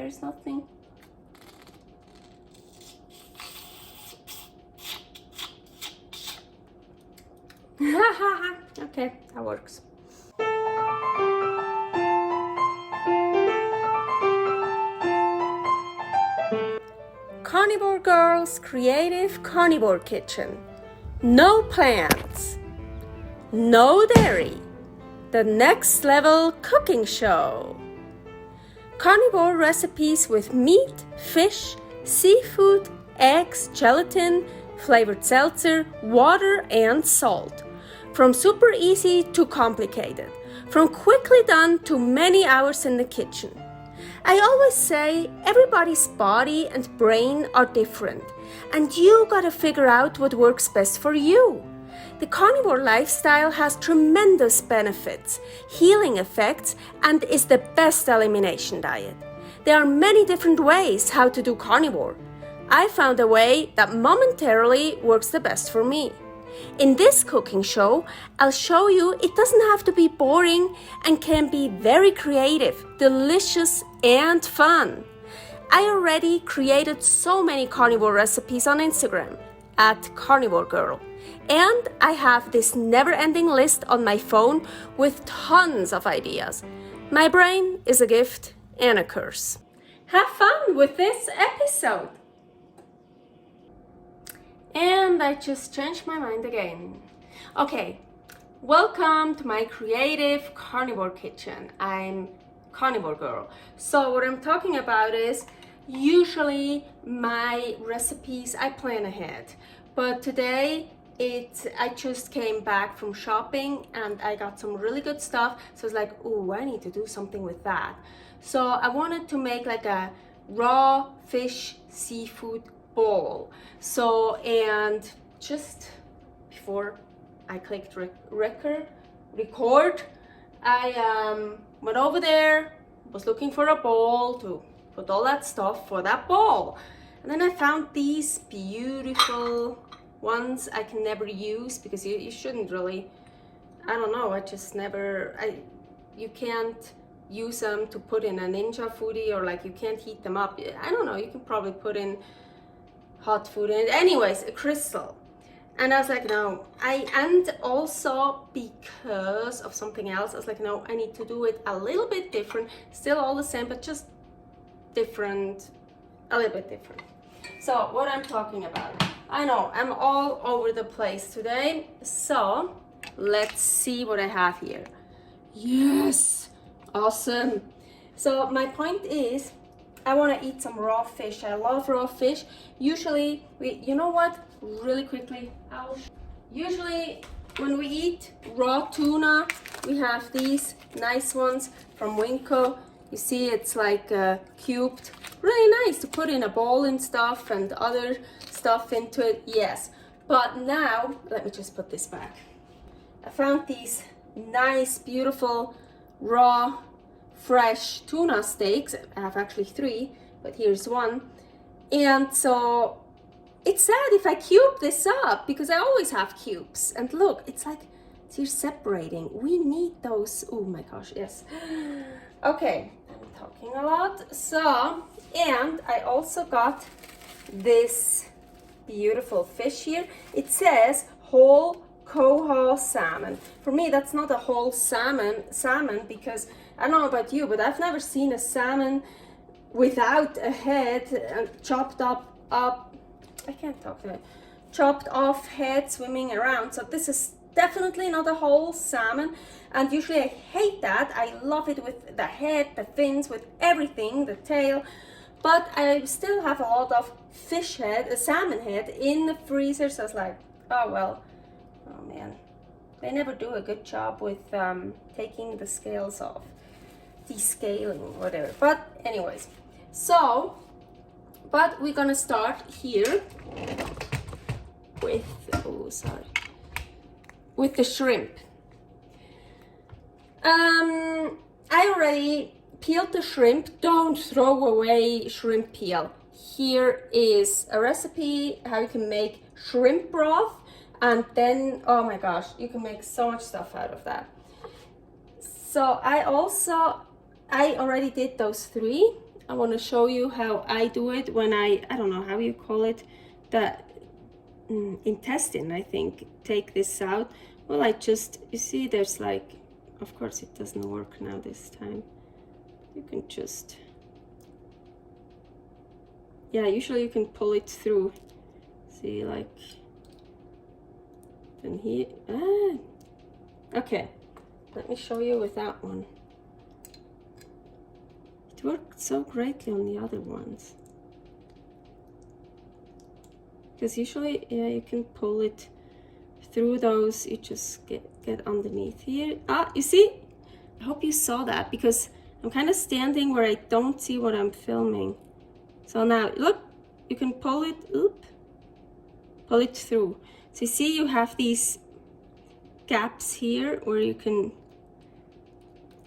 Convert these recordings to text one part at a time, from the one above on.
there is nothing. Okay, that works. Carnivore Girl's Creative Carnivore Kitchen. No plants, no dairy, the next level cooking show. Carnivore recipes with meat, fish, seafood, eggs, gelatin, flavored seltzer, water, and salt. From super easy to complicated, from quickly done to many hours in the kitchen. I always say everybody's body and brain are different, and you gotta figure out what works best for you. The carnivore lifestyle has tremendous benefits, healing effects, and is the best elimination diet. There are many different ways how to do carnivore. I found a way that momentarily works the best for me. In this cooking show, I'll show you it doesn't have to be boring and can be very creative, delicious, and fun. I already created so many carnivore recipes on Instagram at Carnivore Girl. And I have this never-ending list on my phone with tons of ideas. My brain is a gift and a curse. Have fun with this episode. And I just changed my mind again. Okay, welcome to my creative carnivore kitchen. I'm Carnivore Girl. So what I'm talking about is usually my recipes I plan ahead, but today I just came back from shopping and I got some really good stuff. So it's like, oh, I need to do something with that. So I wanted to make like a raw fish seafood bowl. So, and just before I clicked record, I went over there, was looking for a bowl to put all that stuff for that bowl. And then I found these beautiful ones I can never use because you shouldn't really, I don't know, you can't use them to put in a ninja foodie, or like you can't heat them up. I don't know, you can probably put in hot food. And anyways, a crystal. And I was like, no, and also because of something else, I was like, no, I need to do it a little bit different, still all the same, but just different, a little bit different. So what I'm talking about, I know I'm all over the place today, so let's see what I have here. Yes, awesome. So my point is, I want to eat some raw fish. I love raw fish. Usually, you know what? Really quickly, usually when we eat raw tuna, we have these nice ones from Winco. You see, it's like cubed. Really nice to put in a bowl and stuff and other stuff into it. Yes, but now let me just put this back. I found these nice, beautiful, raw, fresh tuna steaks. I have actually 3, but here's one. And so it's sad if I cube this up because I always have cubes. And look, it's like it's here separating. We need those. Oh my gosh, yes. Okay, I'm talking a lot. So, and I also got this beautiful fish here. It says whole coho salmon. For me, that's not a whole salmon because I don't know about you, but I've never seen a salmon without a head, chopped up, I can't talk to it, chopped off head swimming around. So this is definitely not a whole salmon, and usually I hate that. I love it with the head, the fins, with everything, the tail, but I still have a lot of fish head, a salmon head in the freezer. So I was like, oh well, oh man, they never do a good job with taking the scales off, descaling, whatever. But anyways, so, but we're gonna start here with, with the shrimp. I already peeled the shrimp. Don't throw away shrimp peel. Here is a recipe how you can make shrimp broth, and then, oh my gosh, you can make so much stuff out of that. So I already did those 3. I want to show you how I do it when I don't know how you call it, the intestine, I think, take this out. Well, I just, you see, there's like, of course it doesn't work now this time. You can just, yeah, usually you can pull it through. See, like, then here, okay, let me show you with that one. It worked so greatly on the other ones. Because usually, yeah, you can pull it through those, you just get underneath here. Ah, you see? I hope you saw that, because I'm kind of standing where I don't see what I'm filming. So now, look, you can pull it, pull it through. So you see you have these gaps here where you can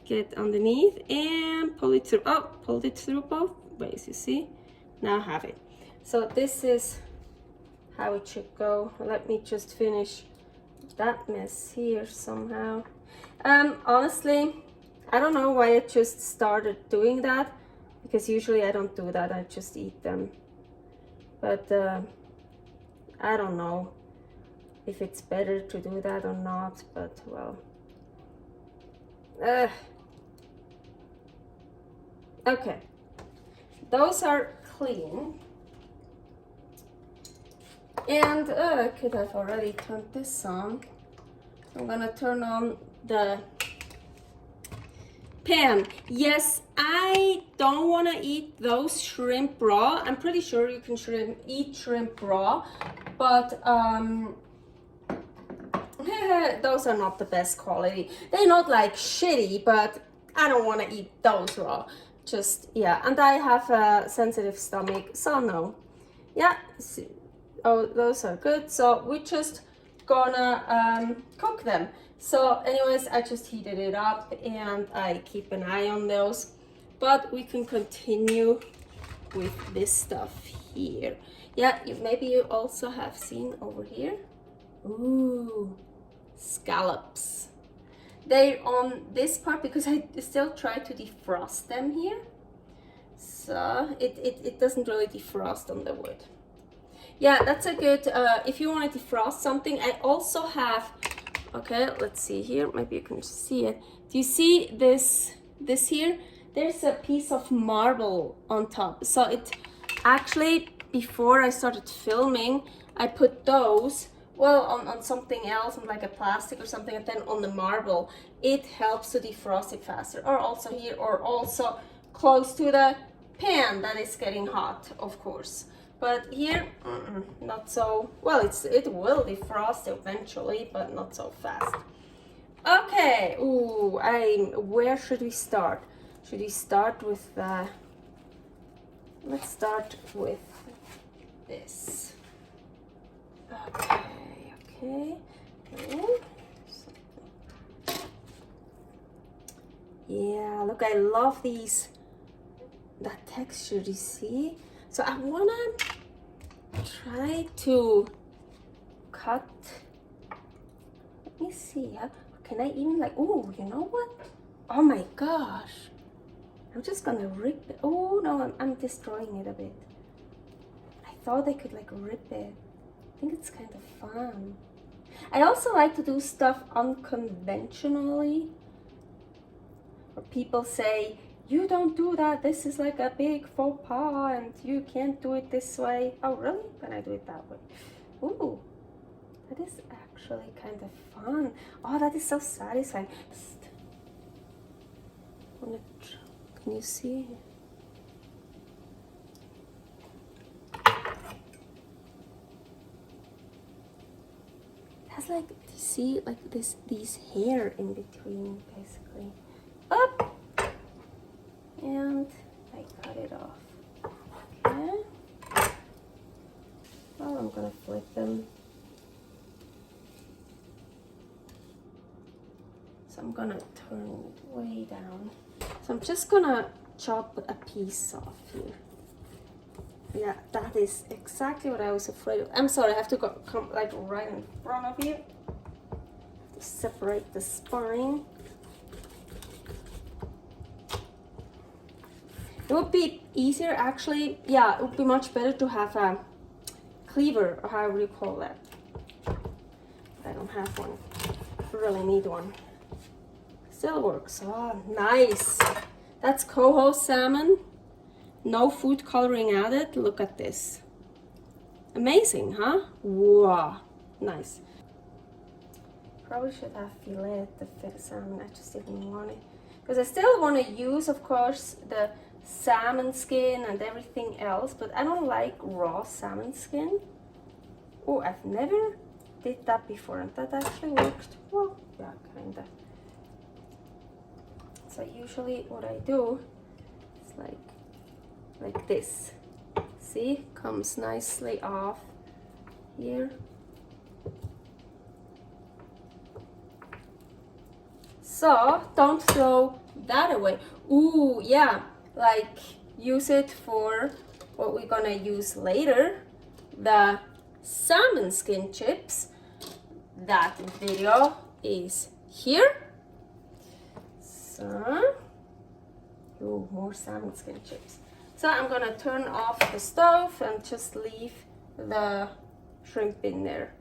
get underneath and pull it through. Oh, pulled it through both ways, you see? Now I have it. So this is how it should go. Let me just finish that mess here somehow. Honestly, I don't know why I just started doing that, because usually I don't do that, I just eat them. But I don't know if it's better to do that or not, but well. Okay, those are clean. And I could have already turned this on. I'm gonna turn on the pan. Yes, I don't want to eat those shrimp raw. I'm pretty sure you can eat shrimp raw, but those are not the best quality. They're not like shitty, but I don't want to eat those raw. Just, yeah, and I have a sensitive stomach, so no. Yeah, oh, those are good. So we're just gonna cook them. So anyways, I just heated it up and I keep an eye on those. But we can continue with this stuff here. Yeah, maybe you also have seen over here. Ooh, scallops. They're on this part because I still try to defrost them here. So it doesn't really defrost on the wood. Yeah, that's a good, if you want to defrost something. I also have, okay, let's see here, maybe you can see it. Do you see this here? There's a piece of marble on top. So it actually, before I started filming, I put those, well, on something else, on like a plastic or something, and then on the marble. It helps to defrost it faster. Or also here, or also close to the pan that is getting hot, of course. But here, not so, well, it will defrost eventually, but not so fast. Okay, ooh, where should we start? Should we start with, let's start with this. Okay. Yeah, look, I love these, that texture, you see? So I wanna try to cut, let me see, can I even like, oh, you know what? Oh my gosh. I'm just gonna rip it. Oh no, I'm destroying it a bit. I thought I could like rip it. I think it's kind of fun. I also like to do stuff unconventionally. Where people say, you don't do that, this is like a big faux pas and you can't do it this way. Oh really? Can I do it that way? Ooh, that is actually kind of fun. Oh, that is so satisfying. Can you see? It has like, do you see like these hair in between, basically. Up! And I cut it off. Okay. Well, I'm gonna flip them. So I'm gonna turn it way down. So I'm just gonna chop a piece off here. Yeah, that is exactly what I was afraid of. I'm sorry, I have to come like right in front of you to separate the spine. It would be easier actually, yeah, it would be much better to have a cleaver, or however you call that. I don't have one. I really need one. Still works. Oh, nice. That's coho salmon. No food coloring added. Look at this. Amazing, huh? Wow, nice. Probably should have filleted the salmon. I just didn't want it. Because I still want to use, of course, the salmon skin and everything else, but I don't like raw salmon skin. Oh, I've never did that before, and that actually worked. Well, yeah, kinda. So usually what I do is like this. See, comes nicely off here. So don't throw that away. Ooh, yeah, like use it for what we're gonna use later, the salmon skin chips. That video is here. So, ooh, more salmon skin chips. So I'm gonna turn off the stove and just leave the shrimp in there.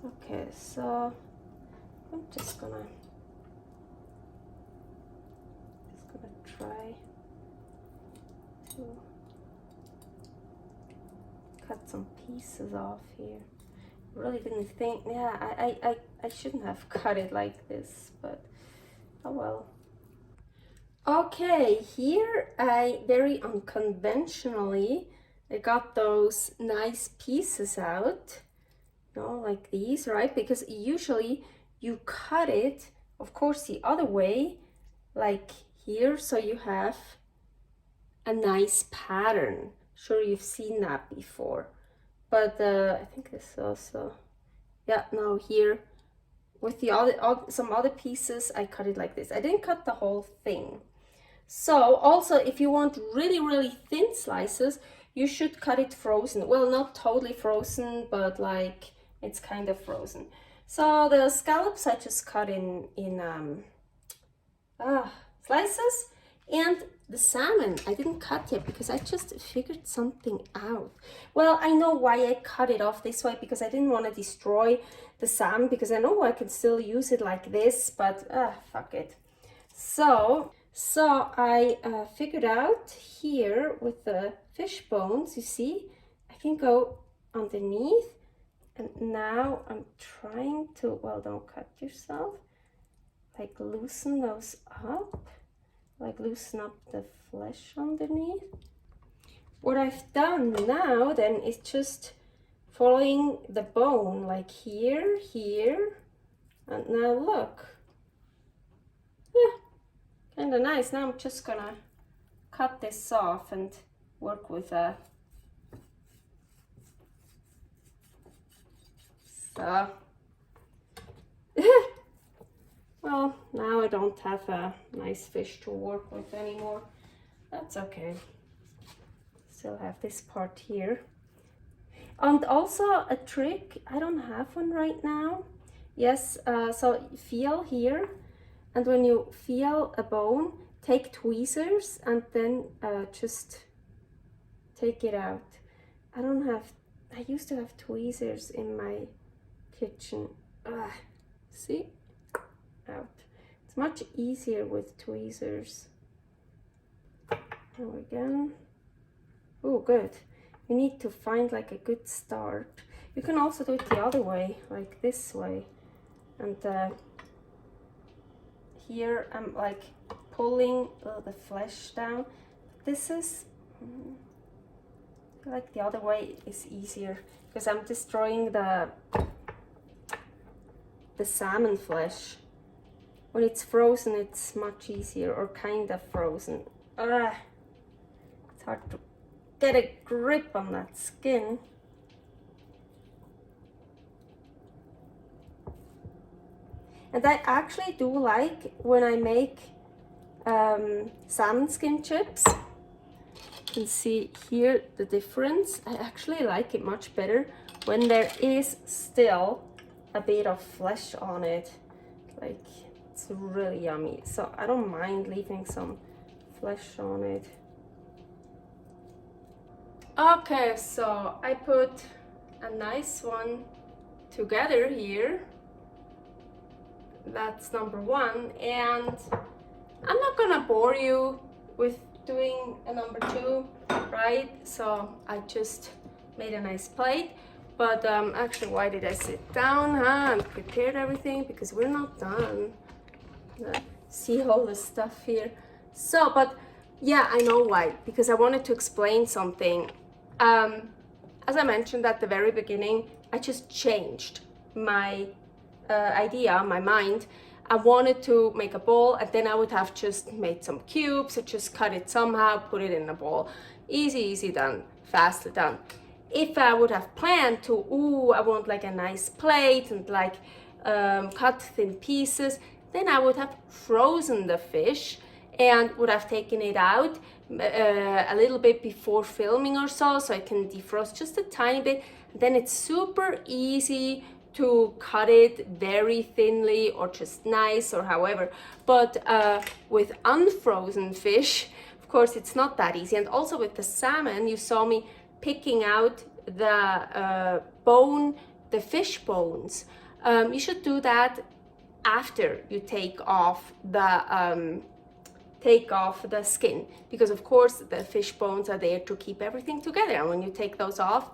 Okay, so I'm just gonna try to cut some pieces off here. Really didn't think, yeah, I shouldn't have cut it like this, but oh well. Okay, here I very unconventionally I got those nice pieces out, you know, like these, right? Because usually you cut it, of course, the other way, like here, so you have a nice pattern. Sure, you've seen that before, but I think this also, yeah, no, here with the some other pieces I cut it like this. I didn't cut the whole thing. So also, if you want really thin slices, you should cut it frozen. Well, not totally frozen, but like it's kind of frozen. So the scallops I just cut in slices, and the salmon I didn't cut yet because I just figured something out. Well, I know why I cut it off this way, because I didn't want to destroy the salmon, because I know I can still use it like this, but fuck it. So I figured out here with the fish bones, you see, I can go underneath, and now I'm trying to, well, don't cut yourself, like loosen those up, like loosen up the flesh underneath. What I've done now then is just following the bone, like here, and now look. Yeah, kind of nice. Now I'm just gonna cut this off and work with a so well, now I don't have a nice fish to work with anymore. That's okay. Still have this part here. And also a trick, I don't have one right now. Yes, so feel here, and when you feel a bone, take tweezers and then just take it out. I used to have tweezers in my kitchen. See? Out. It's much easier with tweezers. Now again. Oh, good. You need to find like a good start. You can also do it the other way, like this way. And here I'm like pulling the flesh down. This is, I feel like the other way is easier, because I'm destroying the salmon flesh. When it's frozen, it's much easier, or kind of frozen. It's hard to get a grip on that skin. And I actually do like when I make salmon skin chips. You can see here the difference. I actually like it much better when there is still a bit of flesh on it. Like, it's really yummy. So I don't mind leaving some flesh on it. Okay, so I put a nice one together here. That's number one, and I'm not gonna bore you with doing a number two, right? So I just made a nice plate. But actually, why did I sit down, and prepared everything? Because we're not done. See all the stuff here. So, but yeah, I know why. Because I wanted to explain something. As I mentioned at the very beginning, I just changed my idea, my mind. I wanted to make a bowl, and then I would have just made some cubes. I just cut it somehow, put it in a bowl. Easy, easy done, fastly done. If I would have planned to, I want like a nice plate and like cut thin pieces, then I would have frozen the fish and would have taken it out a little bit before filming or so I can defrost just a tiny bit. Then it's super easy to cut it very thinly or just nice or however. But with unfrozen fish, of course, it's not that easy. And also with the salmon, you saw me picking out the bone, the fish bones. You should do that after you take off the skin, because of course the fish bones are there to keep everything together, and when you take those off,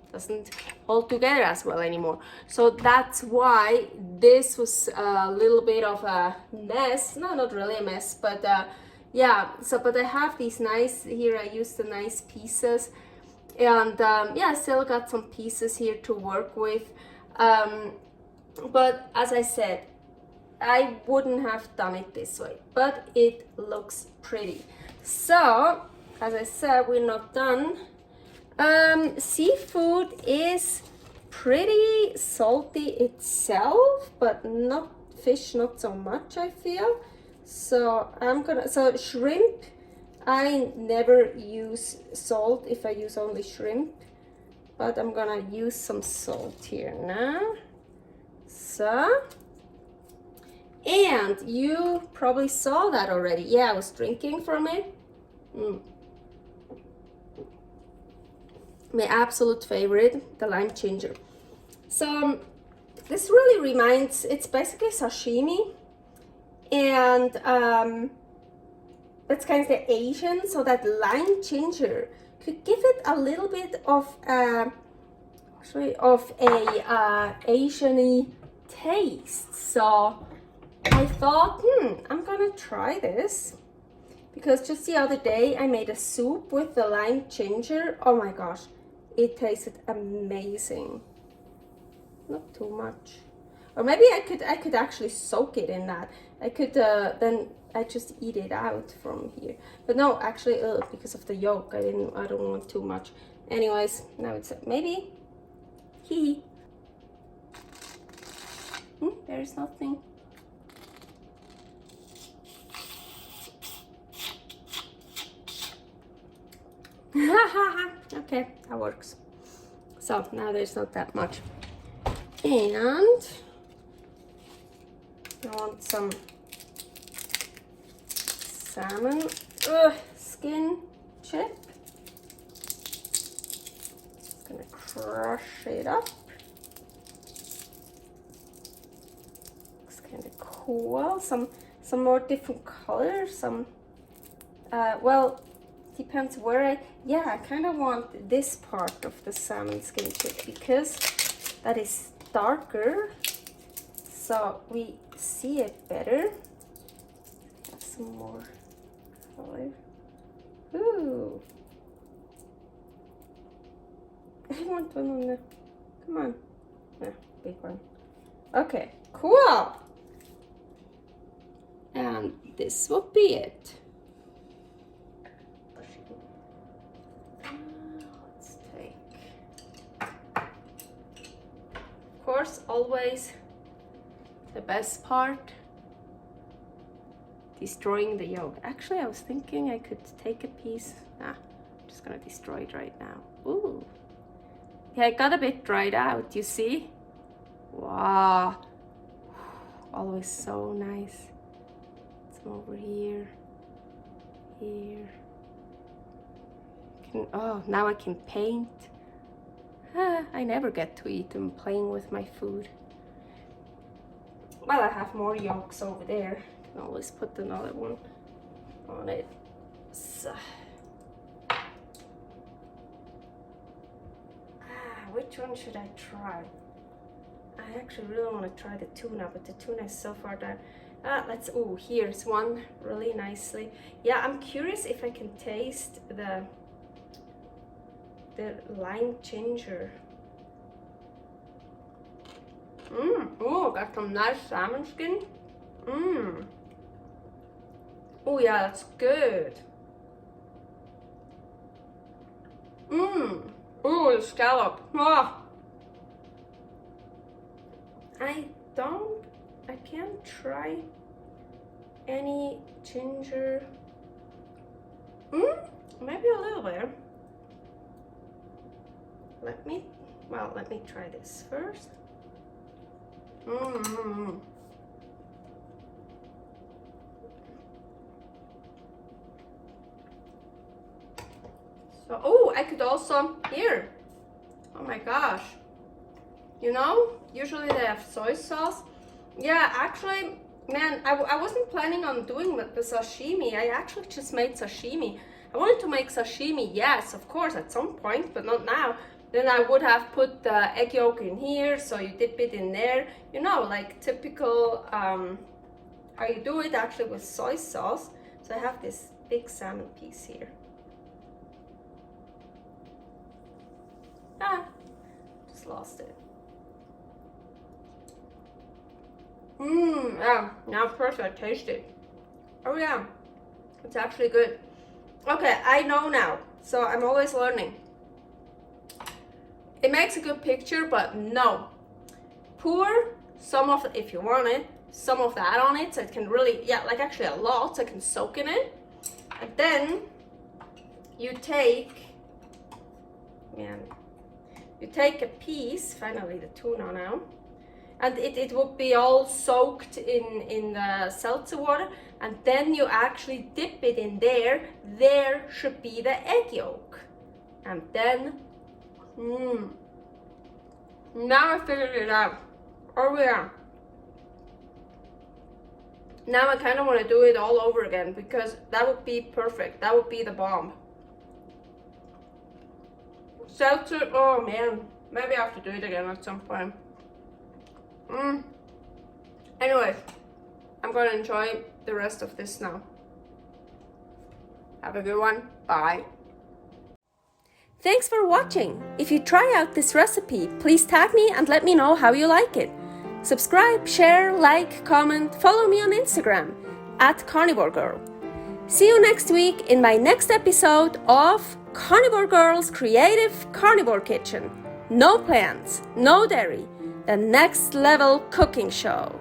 it doesn't hold together as well anymore. So that's why this was a little bit of a mess. No, not really a mess, but yeah. So but I have these nice here, I used the nice pieces, and yeah, I still got some pieces here to work with, but as I said, I wouldn't have done it this way, but it looks pretty. So, as I said, we're not done. Seafood is pretty salty itself, but not fish, not so much, I feel. So shrimp, I never use salt if I use only shrimp, but I'm gonna use some salt here now. So, and you probably saw that already. Yeah, I was drinking from it. My absolute favorite, the lime ginger. So this really reminds, it's basically sashimi, and that's kind of the Asian, so that lime ginger could give it a little bit of a Asian-y taste. So I thought, I'm gonna try this, because just the other day I made a soup with the lime ginger. Oh my gosh, it tasted amazing. Not too much, or maybe I could actually soak it in that. I could then I just eat it out from here. But no, actually, because of the yolk, I don't want too much. Anyways, now it's maybe. There's nothing. Okay, that works. So now there's not that much. And I want some salmon skin chip. Just gonna crush it up. Looks kind of cool. Some more different colors. Some well, depends where I kind of want this part of the salmon skin chip, because that is darker, so we see it better. Have some more color. Ooh, I want one on the, come on, big one. Okay, cool. And this will be it. Of course, always the best part, destroying the yolk. Actually, I was thinking I could take a piece. I'm just gonna destroy it right now. Ooh, yeah, it got a bit dried out, you see? Wow, always so nice. Some over here, now I can paint. I never get to eat them playing with my food. Well, I have more yolks over there. I can always put another one on it. So. Which one should I try? I actually really want to try the tuna, but the tuna is so far down. Here's one really nicely. Yeah, I'm curious if I can taste the lime ginger. Oh, got some nice salmon skin. Oh yeah, that's good. Oh, the scallop. I can't try any ginger. Maybe a little bit. Let me try this first. So, I could also, here. Oh my gosh. You know, usually they have soy sauce. Yeah, actually, man, I wasn't planning on doing the sashimi. I actually just made sashimi. I wanted to make sashimi, yes, of course, at some point, but not now. Then I would have put the egg yolk in here, so you dip it in there. You know, like typical, how you do it actually with soy sauce. So I have this big salmon piece here. Just lost it. Yeah, now first I taste it. Oh yeah, it's actually good. Okay, I know now, so I'm always learning. It makes a good picture, but no. Pour some of, if you want it, some of that on it, so it can really, yeah, like actually a lot, so it can soak in it. And then you take a piece, finally the tuna now, and it would be all soaked in the seltzer water, and then you actually dip it in there. There should be the egg yolk, and then now I figured it out. Oh yeah, now I kind of want to do it all over again, because that would be perfect. That would be the bomb. Seltzer, oh man, maybe I have to do it again at some point. Anyways, I'm gonna enjoy the rest of this now. Have a good one. Bye. Thanks for watching. If you try out this recipe, please tag me and let me know how you like it. Subscribe, share, like, comment, follow me on Instagram @CarnivoreGirl. See you next week in my next episode of Carnivore Girl's Creative Carnivore Kitchen. No plants, no dairy, the next level cooking show.